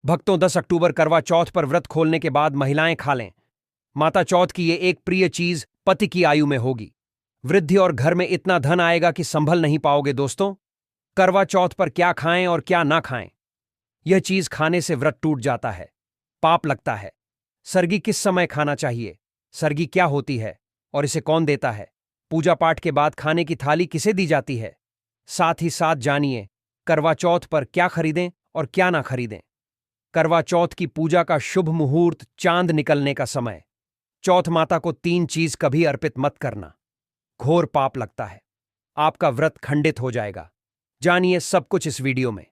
भक्तों 10 अक्टूबर करवा चौथ पर व्रत खोलने के बाद महिलाएं खा लें। माता चौथ की ये एक प्रिय चीज पति की आयु में होगी। वृद्धि और घर में इतना धन आएगा कि संभल नहीं पाओगे दोस्तों। करवा चौथ पर क्या खाएं और क्या ना खाएं, यह चीज खाने से व्रत टूट जाता है, पाप लगता है। सरगी किस समय खाना चाहिए, सरगी क्या होती है और इसे कौन देता है, पूजा पाठ के बाद खाने की थाली किसे दी जाती है, साथ ही साथ जानिए करवा चौथ पर क्या खरीदें और क्या ना खरीदें। करवा चौथ की पूजा का शुभ मुहूर्त चांद निकलने का समय। चौथ माता को 3 चीज कभी अर्पित मत करना, घोर पाप लगता है, आपका व्रत खंडित हो जाएगा। जानिए सब कुछ इस वीडियो में।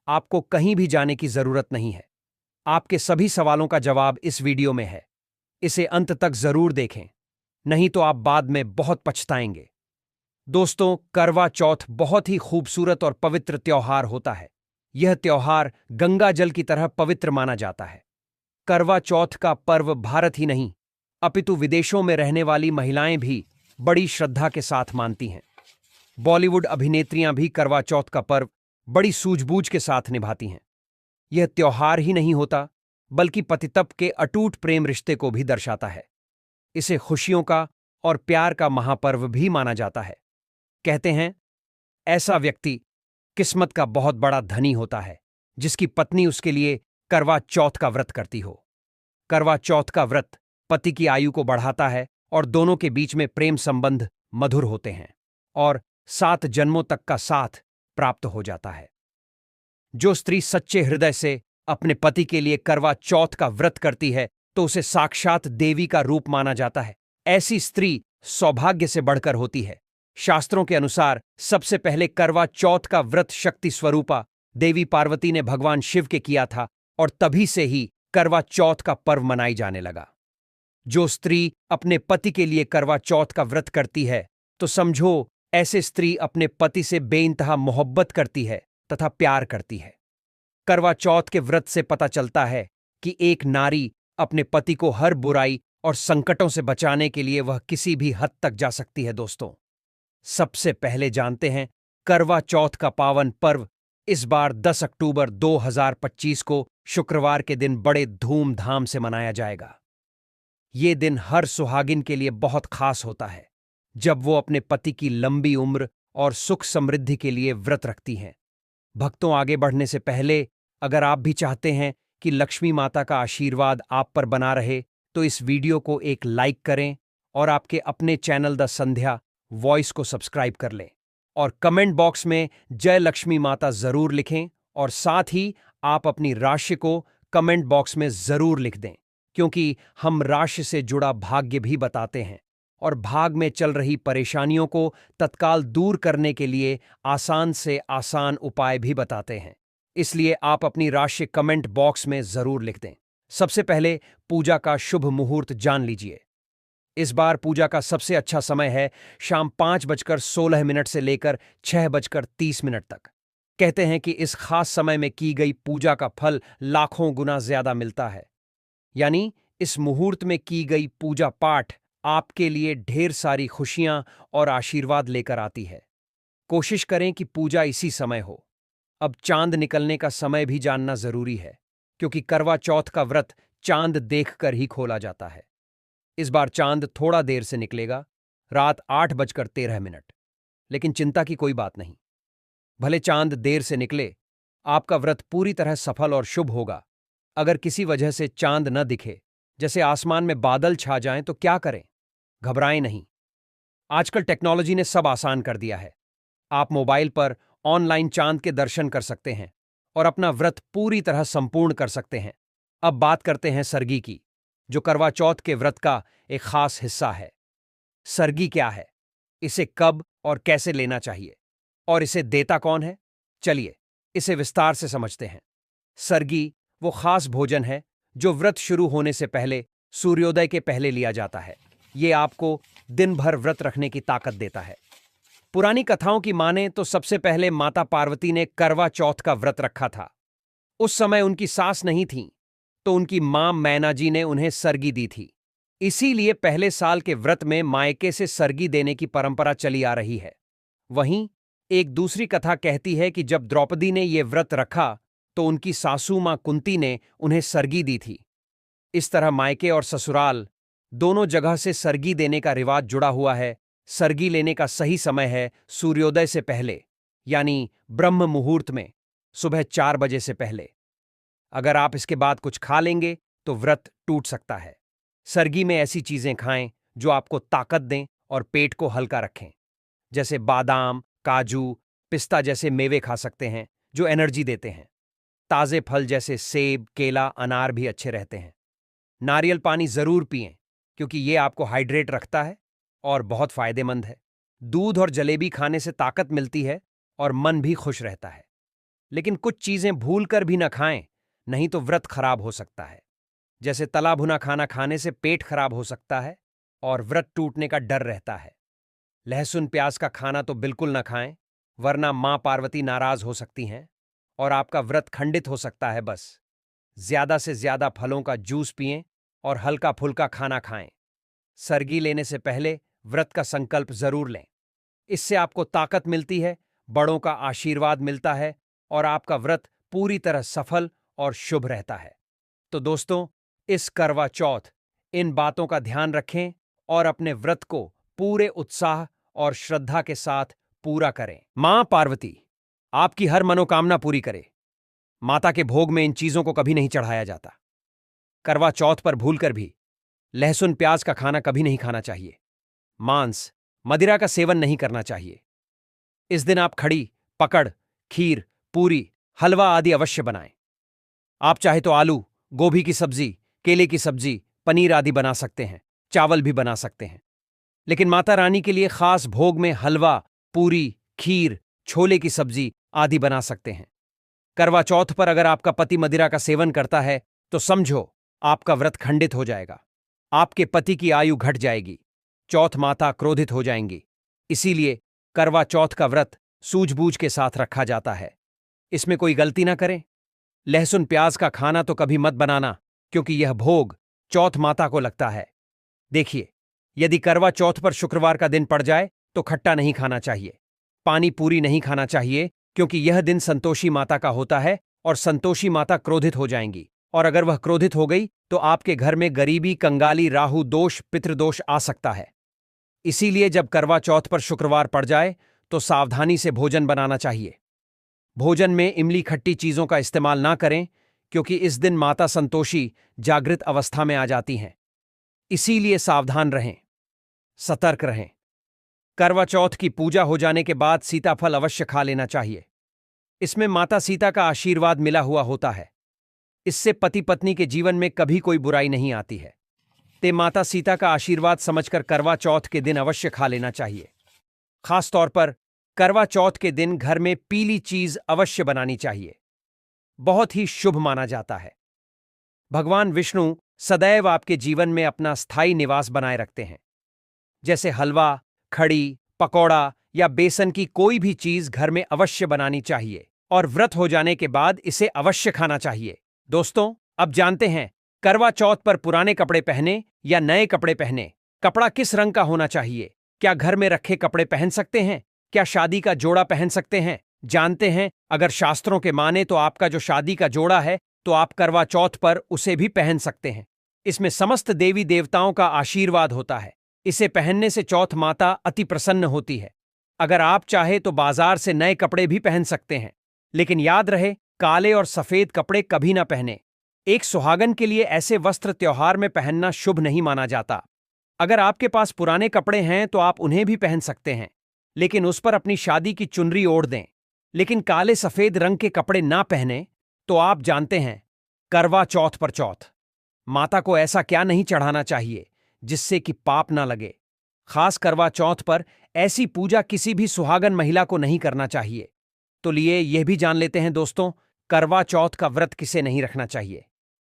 आपको कहीं भी जाने की जरूरत नहीं है, आपके सभी सवालों का जवाब इस वीडियो में है। इसे अंत तक जरूर देखें, नहीं तो आप बाद में बहुत पछताएंगे। दोस्तों, करवा चौथ बहुत ही खूबसूरत और पवित्र त्योहार होता है। यह त्योहार गंगा जल की तरह पवित्र माना जाता है। करवा चौथ का पर्व भारत ही नहीं अपितु विदेशों में रहने वाली महिलाएं भी बड़ी श्रद्धा के साथ मानती हैं। बॉलीवुड अभिनेत्रियां भी करवा चौथ का पर्व बड़ी सूझबूझ के साथ निभाती हैं। यह त्योहार ही नहीं होता, बल्कि पतितप के अटूट प्रेम रिश्ते को भी दर्शाता है। इसे खुशियों का और प्यार का महापर्व भी माना जाता है। कहते हैं, ऐसा व्यक्ति किस्मत का बहुत बड़ा धनी होता है जिसकी पत्नी उसके लिए करवा चौथ का व्रत करती हो। करवा चौथ का व्रत पति की आयु को बढ़ाता है और दोनों के बीच में प्रेम संबंध मधुर होते हैं और 7 जन्मों तक का साथ प्राप्त हो जाता है। जो स्त्री सच्चे हृदय से अपने पति के लिए करवा चौथ का व्रत करती है तो उसे साक्षात देवी का रूप माना जाता है। ऐसी स्त्री सौभाग्य से बढ़कर होती है। शास्त्रों के अनुसार सबसे पहले करवा चौथ का व्रत शक्ति स्वरूपा देवी पार्वती ने भगवान शिव के किया था और तभी से ही करवा चौथ का पर्व मनाई जाने लगा। जो स्त्री अपने पति के लिए करवा चौथ का व्रत करती है तो समझो ऐसे स्त्री अपने पति से बेइंतहा मोहब्बत करती है तथा प्यार करती है। करवा चौथ के व्रत से पता चलता है कि एक नारी अपने पति को हर बुराई और संकटों से बचाने के लिए वह किसी भी हद तक जा सकती है। दोस्तों, सबसे पहले जानते हैं करवा चौथ का पावन पर्व इस बार 10 अक्टूबर 2025 को शुक्रवार के दिन बड़े धूमधाम से मनाया जाएगा। ये दिन हर सुहागिन के लिए बहुत खास होता है, जब वो अपने पति की लंबी उम्र और सुख समृद्धि के लिए व्रत रखती हैं। भक्तों, आगे बढ़ने से पहले अगर आप भी चाहते हैं कि लक्ष्मी माता का आशीर्वाद आप पर बना रहे तो इस वीडियो को एक लाइक करें और आपके अपने चैनल द संध्या वॉइस को सब्सक्राइब कर लें और कमेंट बॉक्स में जय लक्ष्मी माता जरूर लिखें और साथ ही आप अपनी राशि को कमेंट बॉक्स में जरूर लिख दें, क्योंकि हम राशि से जुड़ा भाग्य भी बताते हैं और भाग में चल रही परेशानियों को तत्काल दूर करने के लिए आसान से आसान उपाय भी बताते हैं। इसलिए आप अपनी राशि कमेंट बॉक्स में जरूर लिख दें। सबसे पहले पूजा का शुभ मुहूर्त जान लीजिए। इस बार पूजा का सबसे अच्छा समय है शाम 5:16 से लेकर 6:30 तक। कहते हैं कि इस खास समय में की गई पूजा का फल लाखों गुना ज्यादा मिलता है। यानी इस मुहूर्त में की गई पूजा पाठ आपके लिए ढेर सारी खुशियां और आशीर्वाद लेकर आती है। कोशिश करें कि पूजा इसी समय हो। अब चांद निकलने का समय भी जानना जरूरी है, क्योंकि करवा चौथ का व्रत चांद देखकर ही खोला जाता है। इस बार चांद थोड़ा देर से निकलेगा, रात 8:13। लेकिन चिंता की कोई बात नहीं, भले चांद देर से निकले, आपका व्रत पूरी तरह सफल और शुभ होगा। अगर किसी वजह से चांद न दिखे, जैसे आसमान में बादल छा जाएं, तो क्या करें? घबराएं नहीं। आजकल टेक्नोलॉजी ने सब आसान कर दिया है। आप मोबाइल पर ऑनलाइन चांद के दर्शन कर सकते हैं और अपना व्रत पूरी तरह संपूर्ण कर सकते हैं। अब बात करते हैं सरगी की, जो करवा चौथ के व्रत का एक खास हिस्सा है। सरगी क्या है, इसे कब और कैसे लेना चाहिए और इसे देता कौन है, चलिए इसे विस्तार से समझते हैं। सरगी वो खास भोजन है जो व्रत शुरू होने से पहले सूर्योदय के पहले लिया जाता है। ये आपको दिन भर व्रत रखने की ताकत देता है। पुरानी कथाओं की माने तो सबसे पहले माता पार्वती ने करवा चौथ का व्रत रखा था। उस समय उनकी सास नहीं थी, तो उनकी मां मैना जी ने उन्हें सरगी दी थी। इसीलिए पहले साल के व्रत में मायके से सरगी देने की परंपरा चली आ रही है। वहीं एक दूसरी कथा कहती है कि जब द्रौपदी ने यह व्रत रखा तो उनकी सासू मां कुंती ने उन्हें सरगी दी थी। इस तरह मायके और ससुराल दोनों जगह से सरगी देने का रिवाज जुड़ा हुआ है। सरगी लेने का सही समय है सूर्योदय से पहले, यानी ब्रह्म मुहूर्त में, सुबह 4 बजे से पहले। अगर आप इसके बाद कुछ खा लेंगे तो व्रत टूट सकता है। सरगी में ऐसी चीजें खाएं जो आपको ताकत दें और पेट को हल्का रखें, जैसे बादाम, काजू, पिस्ता जैसे मेवे खा सकते हैं जो एनर्जी देते हैं। ताजे फल जैसे सेब, केला, अनार भी अच्छे रहते हैं। नारियल पानी जरूर पिएं क्योंकि ये आपको हाइड्रेट रखता है और बहुत फायदेमंद है। दूध और जलेबी खाने से ताकत मिलती है और मन भी खुश रहता है। लेकिन कुछ चीजें भूल कर भी न खाएं, नहीं तो व्रत खराब हो सकता है। जैसे तला भुना खाना खाने से पेट खराब हो सकता है और व्रत टूटने का डर रहता है। लहसुन प्याज का खाना तो बिल्कुल न खाएं, वरना मां पार्वती नाराज हो सकती हैं और आपका व्रत खंडित हो सकता है। बस ज्यादा से ज्यादा फलों का जूस पिएं और हल्का फुल्का खाना खाएं। सरगी लेने से पहले व्रत का संकल्प जरूर लें। इससे आपको ताकत मिलती है, बड़ों का आशीर्वाद मिलता है और आपका व्रत पूरी तरह सफल और शुभ रहता है। तो दोस्तों, इस करवा चौथ इन बातों का ध्यान रखें और अपने व्रत को पूरे उत्साह और श्रद्धा के साथ पूरा करें। मां पार्वती आपकी हर मनोकामना पूरी करे। माता के भोग में इन चीजों को कभी नहीं चढ़ाया जाता। करवा चौथ पर भूलकर भी लहसुन प्याज का खाना कभी नहीं खाना चाहिए। मांस, मदिरा का सेवन नहीं करना चाहिए। इस दिन आप खड़ी, पकड़, खीर, पूरी, हलवा आदि अवश्य बनाएं। आप चाहे तो आलू, गोभी की सब्जी, केले की सब्जी, पनीर आदि बना सकते हैं, चावल भी बना सकते हैं। लेकिन माता रानी के लिए खास भोग में हलवा, पूरी, खीर, छोले की सब्जी आदि बना सकते हैं। करवा चौथ पर अगर आपका पति मदिरा का सेवन करता है तो समझो आपका व्रत खंडित हो जाएगा। आपके पति की आयु घट जाएगी। चौथ माता क्रोधित हो जाएंगी। इसीलिए करवा चौथ का व्रत सूझबूझ के साथ रखा जाता है। इसमें कोई गलती ना करें। लहसुन प्याज का खाना तो कभी मत बनाना, क्योंकि यह भोग चौथ माता को लगता है। देखिए, यदि करवा चौथ पर शुक्रवार का दिन पड़ जाए तो खट्टा नहीं खाना चाहिए, पानी पूरी नहीं खाना चाहिए, क्योंकि यह दिन संतोषी माता का होता है और संतोषी माता क्रोधित हो जाएंगी। और अगर वह क्रोधित हो गई तो आपके घर में गरीबी, कंगाली, राहु दोष, पितृदोष आ सकता है। इसीलिए जब करवा चौथ पर शुक्रवार पड़ जाए तो सावधानी से भोजन बनाना चाहिए। भोजन में इमली खट्टी चीजों का इस्तेमाल ना करें, क्योंकि इस दिन माता संतोषी जागृत अवस्था में आ जाती हैं। इसीलिए सावधान रहें, सतर्क रहें। करवा चौथ की पूजा हो जाने के बाद सीताफल अवश्य खा लेना चाहिए। इसमें माता सीता का आशीर्वाद मिला हुआ होता है। इससे पति पत्नी के जीवन में कभी कोई बुराई नहीं आती है। ते माता सीता का आशीर्वाद समझकर करवा चौथ के दिन अवश्य खा लेना चाहिए। खास तौर पर करवा चौथ के दिन घर में पीली चीज अवश्य बनानी चाहिए। बहुत ही शुभ माना जाता है। भगवान विष्णु सदैव आपके जीवन में अपना स्थायी निवास बनाए रखते हैं। जैसे हलवा, खड़ी, पकौड़ा या बेसन की कोई भी चीज घर में अवश्य बनानी चाहिए और व्रत हो जाने के बाद इसे अवश्य खाना चाहिए। दोस्तों, अब जानते हैं करवा चौथ पर पुराने कपड़े पहने या नए कपड़े पहने, कपड़ा किस रंग का होना चाहिए, क्या घर में रखे कपड़े पहन सकते हैं, क्या शादी का जोड़ा पहन सकते हैं। जानते हैं, अगर शास्त्रों के माने तो आपका जो शादी का जोड़ा है तो आप करवा चौथ पर उसे भी पहन सकते हैं। इसमें समस्त देवी देवताओं का आशीर्वाद होता है। इसे पहनने से चौथ माता अति प्रसन्न होती है। अगर आप चाहे तो बाजार से नए कपड़े भी पहन सकते हैं, लेकिन याद रहे काले और सफेद कपड़े कभी ना पहने। एक सुहागन के लिए ऐसे वस्त्र त्योहार में पहनना शुभ नहीं माना जाता। अगर आपके पास पुराने कपड़े हैं तो आप उन्हें भी पहन सकते हैं, लेकिन उस पर अपनी शादी की चुनरी ओढ़ दें। लेकिन काले सफेद रंग के कपड़े ना पहने तो आप जानते हैं करवा चौथ पर चौथ माता को ऐसा क्या नहीं चढ़ाना चाहिए जिससे कि पाप ना लगे। खास करवा चौथ पर ऐसी पूजा किसी भी सुहागन महिला को नहीं करना चाहिए। तो लिए यह भी जान लेते हैं दोस्तों, करवा चौथ का व्रत किसे नहीं रखना चाहिए।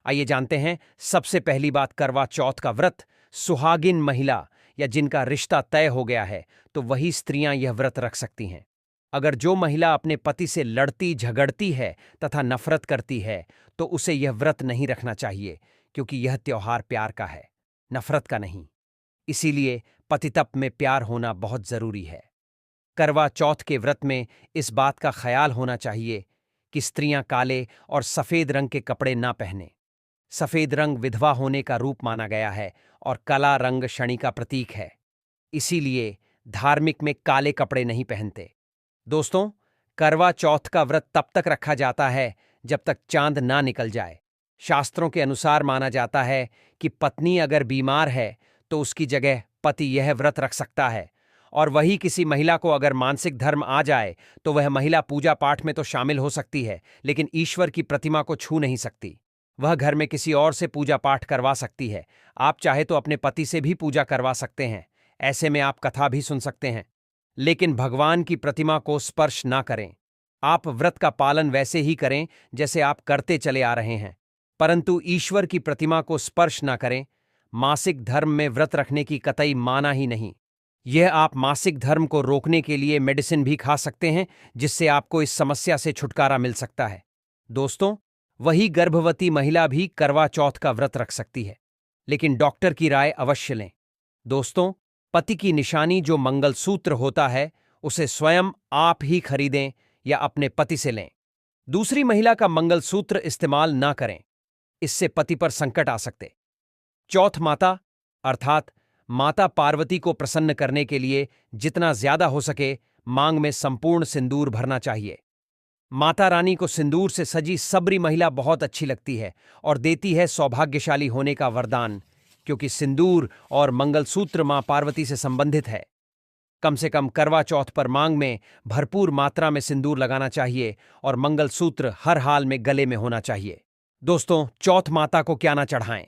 आइए जानते हैं। सबसे पहली बात, करवा चौथ का व्रत सुहागिन महिला या जिनका रिश्ता तय हो गया है तो वही स्त्रियां यह व्रत रख सकती हैं। अगर जो महिला अपने पति से लड़ती झगड़ती है तथा नफरत करती है तो उसे यह व्रत नहीं रखना चाहिए, क्योंकि यह त्योहार प्यार का है, नफरत का नहीं। इसीलिए पतितप में प्यार होना बहुत जरूरी है। करवा चौथ के व्रत में इस बात का ख्याल होना चाहिए कि स्त्रियां काले और सफेद रंग के कपड़े ना पहने। सफेद रंग विधवा होने का रूप माना गया है और काला रंग शनि का प्रतीक है। इसीलिए धार्मिक में काले कपड़े नहीं पहनते। दोस्तों, करवा चौथ का व्रत तब तक रखा जाता है जब तक चांद ना निकल जाए। शास्त्रों के अनुसार माना जाता है कि पत्नी अगर बीमार है तो उसकी जगह पति यह व्रत रख सकता है, और वही किसी महिला को अगर मानसिक धर्म आ जाए तो वह महिला पूजा पाठ में तो शामिल हो सकती है, लेकिन ईश्वर की प्रतिमा को छू नहीं सकती। वह घर में किसी और से पूजा पाठ करवा सकती है। आप चाहे तो अपने पति से भी पूजा करवा सकते हैं। ऐसे में आप कथा भी सुन सकते हैं, लेकिन भगवान की प्रतिमा को स्पर्श ना करें। आप व्रत का पालन वैसे ही करें जैसे आप करते चले आ रहे हैं, परंतु ईश्वर की प्रतिमा को स्पर्श ना करें। मासिक धर्म में व्रत रखने की कतई माना ही नहीं। यह आप मासिक धर्म को रोकने के लिए मेडिसिन भी खा सकते हैं, जिससे आपको इस समस्या से छुटकारा मिल सकता है। दोस्तों, वही गर्भवती महिला भी करवा चौथ का व्रत रख सकती है, लेकिन डॉक्टर की राय अवश्य लें। दोस्तों, पति की निशानी जो मंगलसूत्र होता है उसे स्वयं आप ही खरीदें या अपने पति से लें। दूसरी महिला का मंगलसूत्र इस्तेमाल ना करें, इससे पति पर संकट आ सकते। चौथ माता अर्थात माता पार्वती को प्रसन्न करने के लिए जितना ज्यादा हो सके मांग में संपूर्ण सिंदूर भरना चाहिए। माता रानी को सिंदूर से सजी सबरी महिला बहुत अच्छी लगती है और देती है सौभाग्यशाली होने का वरदान, क्योंकि सिंदूर और मंगलसूत्र मां पार्वती से संबंधित है। कम से कम करवा चौथ पर मांग में भरपूर मात्रा में सिंदूर लगाना चाहिए और मंगलसूत्र हर हाल में गले में होना चाहिए। दोस्तों, चौथ माता को क्या ना चढ़ाएं।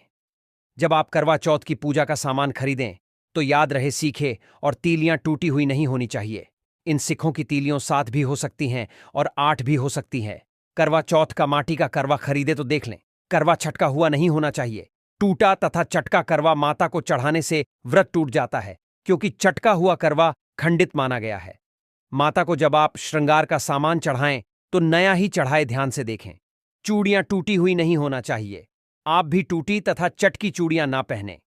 जब आप करवा चौथ की पूजा का सामान खरीदें तो याद रहे सीखे और तीलियां टूटी हुई नहीं होनी चाहिए। इन सिखों की तीलियों 7 भी हो सकती हैं और 8 भी हो सकती हैं। करवा चौथ का माटी का करवा खरीदे तो देख लें, करवा छटका हुआ नहीं होना चाहिए। टूटा तथा चटका करवा माता को चढ़ाने से व्रत टूट जाता है, क्योंकि चटका हुआ करवा खंडित माना गया है। माता को जब आप श्रृंगार का सामान चढ़ाएं तो नया ही चढ़ाए, ध्यान से देखें। चूड़ियां टूटी हुई नहीं होना चाहिए। आप भी टूटी तथा चटकी चूड़ियां ना पहने।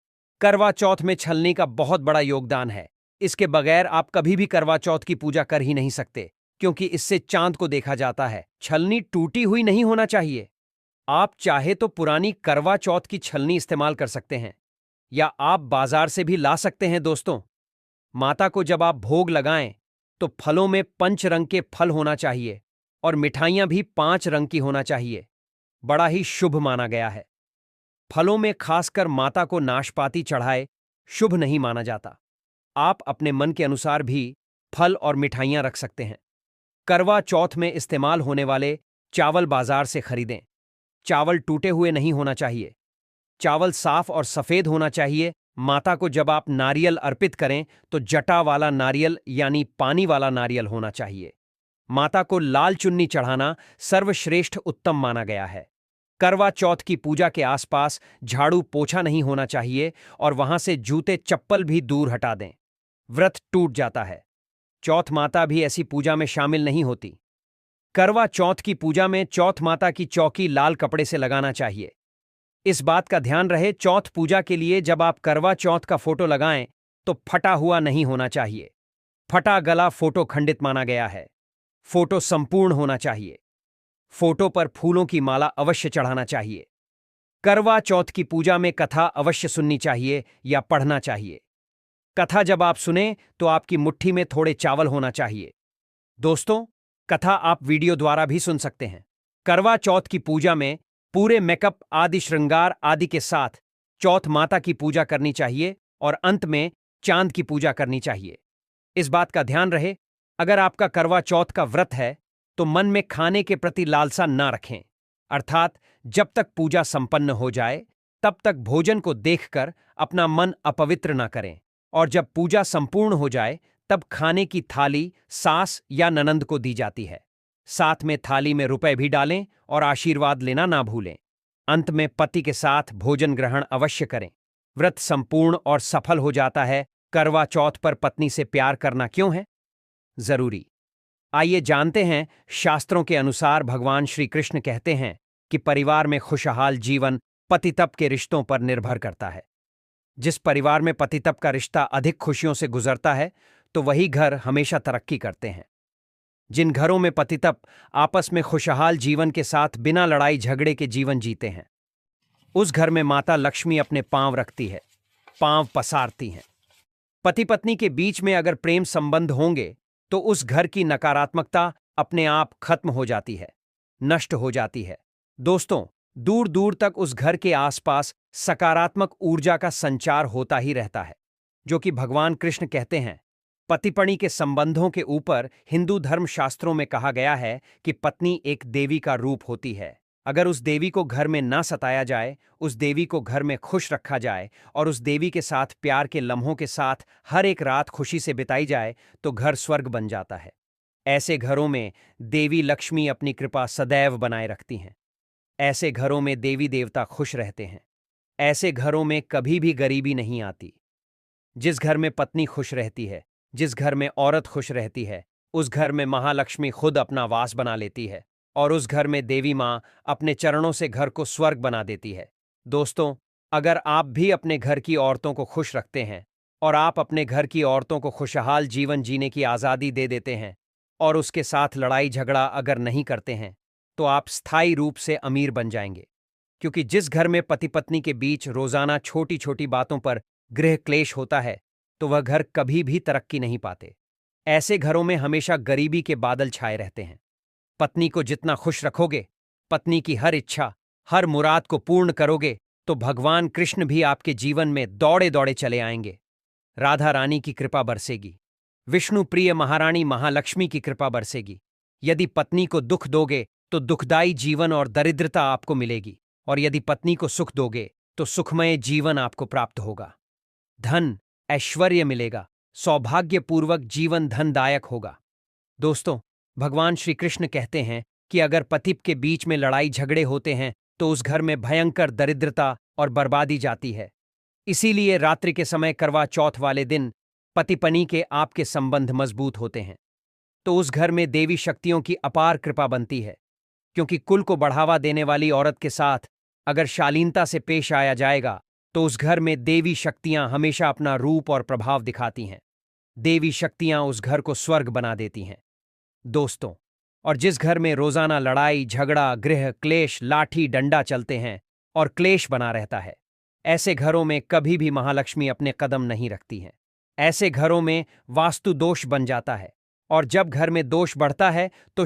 करवा चौथ में छलनी का बहुत बड़ा योगदान है। इसके बगैर आप कभी भी करवा चौथ की पूजा कर ही नहीं सकते, क्योंकि इससे चांद को देखा जाता है। छलनी टूटी हुई नहीं होना चाहिए। आप चाहे तो पुरानी करवा चौथ की छलनी इस्तेमाल कर सकते हैं, या आप बाजार से भी ला सकते हैं। दोस्तों, माता को जब आप भोग लगाएं तो फलों में 5 रंग के फल होना चाहिए और मिठाइयां भी 5 रंग की होना चाहिए। बड़ा ही शुभ माना गया है। फलों में खासकर माता को नाशपाती चढ़ाए शुभ नहीं माना जाता। आप अपने मन के अनुसार भी फल और मिठाइयां रख सकते हैं। करवा चौथ में इस्तेमाल होने वाले चावल बाजार से खरीदें। चावल टूटे हुए नहीं होना चाहिए। चावल साफ और सफेद होना चाहिए। माता को जब आप नारियल अर्पित करें तो जटा वाला नारियल यानी पानी वाला नारियल होना चाहिए। माता को लाल चुन्नी चढ़ाना सर्वश्रेष्ठ उत्तम माना गया है। करवा चौथ की पूजा के आसपास झाड़ू पोछा नहीं होना चाहिए और वहां से जूते चप्पल भी दूर हटा दें। व्रत टूट जाता है। चौथ माता भी ऐसी पूजा में शामिल नहीं होती। करवा चौथ की पूजा में चौथ माता की चौकी लाल कपड़े से लगाना चाहिए। इस बात का ध्यान रहे, चौथ पूजा के लिए जब आप करवा चौथ का फोटो लगाएं तो फटा हुआ नहीं होना चाहिए। फटा गला फोटो खंडित माना गया है। फोटो संपूर्ण होना चाहिए। फोटो पर फूलों की माला अवश्य चढ़ाना चाहिए। करवा चौथ की पूजा में कथा अवश्य सुननी चाहिए या पढ़ना चाहिए। कथा जब आप सुने तो आपकी मुट्ठी में थोड़े चावल होना चाहिए। दोस्तों, कथा आप वीडियो द्वारा भी सुन सकते हैं। करवा चौथ की पूजा में पूरे मेकअप आदि श्रृंगार आदि के साथ चौथ माता की पूजा करनी चाहिए और अंत में चांद की पूजा करनी चाहिए। इस बात का ध्यान रहे, अगर आपका करवा चौथ का व्रत है तो मन में खाने के प्रति लालसा ना रखें, अर्थात जब तक पूजा संपन्न हो जाए तब तक भोजन को देखकर अपना मन अपवित्र ना करें, और जब पूजा संपूर्ण हो जाए तब खाने की थाली सास या ननंद को दी जाती है। साथ में थाली में रुपए भी डालें और आशीर्वाद लेना ना भूलें। अंत में पति के साथ भोजन ग्रहण अवश्य करें। व्रत संपूर्ण और सफल हो जाता है। करवा चौथ पर पत्नी से प्यार करना क्यों है जरूरी? आइए जानते हैं। शास्त्रों के अनुसार भगवान श्री कृष्ण कहते हैं कि परिवार में खुशहाल जीवन पतितप के रिश्तों पर निर्भर करता है। जिस परिवार में पतितप का रिश्ता अधिक खुशियों से गुजरता है तो वही घर हमेशा तरक्की करते हैं। जिन घरों में पतितप आपस में खुशहाल जीवन के साथ बिना लड़ाई झगड़े के जीवन जीते हैं, उस घर में माता लक्ष्मी अपने पांव रखती है, पांव पसारती हैं। पति पत्नी के बीच में अगर प्रेम संबंध होंगे तो उस घर की नकारात्मकता अपने आप खत्म हो जाती है, नष्ट हो जाती है। दोस्तों, दूर दूर तक उस घर के आसपास सकारात्मक ऊर्जा का संचार होता ही रहता है, जो कि भगवान कृष्ण कहते हैं। पति-पत्नी के संबंधों के ऊपर हिंदू धर्मशास्त्रों में कहा गया है कि पत्नी एक देवी का रूप होती है। अगर उस देवी को घर में ना सताया जाए, उस देवी को घर में खुश रखा जाए और उस देवी के साथ प्यार के लम्हों के साथ हर एक रात खुशी से बिताई जाए, तो घर स्वर्ग बन जाता है। ऐसे घरों में देवी लक्ष्मी अपनी कृपा सदैव बनाए रखती हैं। ऐसे घरों में देवी देवता खुश रहते हैं। ऐसे घरों में कभी भी गरीबी नहीं आती। जिस घर में पत्नी खुश रहती है, जिस घर में औरत खुश रहती है, उस घर में महालक्ष्मी खुद अपना वास बना लेती है और उस घर में देवी माँ अपने चरणों से घर को स्वर्ग बना देती है। दोस्तों, अगर आप भी अपने घर की औरतों को खुश रखते हैं और आप अपने घर की औरतों को खुशहाल जीवन जीने की आज़ादी दे देते हैं और उसके साथ लड़ाई झगड़ा अगर नहीं करते हैं, तो आप स्थायी रूप से अमीर बन जाएंगे। क्योंकि जिस घर में पति पत्नी के बीच रोजाना छोटी छोटी बातों पर गृह क्लेश होता है, तो वह घर कभी भी तरक्की नहीं पाते। ऐसे घरों में हमेशा गरीबी के बादल छाए रहते हैं। पत्नी को जितना खुश रखोगे, पत्नी की हर इच्छा, हर मुराद को पूर्ण करोगे, तो भगवान कृष्ण भी आपके जीवन में दौड़े दौड़े चले आएंगे। राधा रानी की कृपा बरसेगी, विष्णु प्रिय महारानी महालक्ष्मी की कृपा बरसेगी। यदि पत्नी को दुख दोगे तो दुखदाई जीवन और दरिद्रता आपको मिलेगी, और यदि पत्नी को सुख दोगे तो सुखमय जीवन आपको प्राप्त होगा। धन ऐश्वर्य मिलेगा, सौभाग्यपूर्वक जीवन धनदायक होगा। दोस्तों, भगवान श्री कृष्ण कहते हैं कि अगर पति के बीच में लड़ाई झगड़े होते हैं तो उस घर में भयंकर दरिद्रता और बर्बादी जाती है। इसीलिए रात्रि के समय करवा चौथ वाले दिन पति पत्नी के आपके संबंध मजबूत होते हैं, तो उस घर में देवी शक्तियों की अपार कृपा बनती है। क्योंकि कुल को बढ़ावा देने वाली औरत के साथ अगर शालीनता से पेश आया जाएगा, तो उस घर में देवी शक्तियां हमेशा अपना रूप और प्रभाव दिखाती हैं। देवी शक्तियां उस घर को स्वर्ग बना देती हैं। दोस्तों, और जिस घर में रोजाना लड़ाई झगड़ा गृह क्लेश लाठी डंडा चलते हैं और क्लेश बना रहता है, ऐसे घरों में कभी भी महालक्ष्मी अपने कदम नहीं रखती हैं। ऐसे घरों में वास्तु दोष बन जाता है, और जब घर में दोष बढ़ता है तो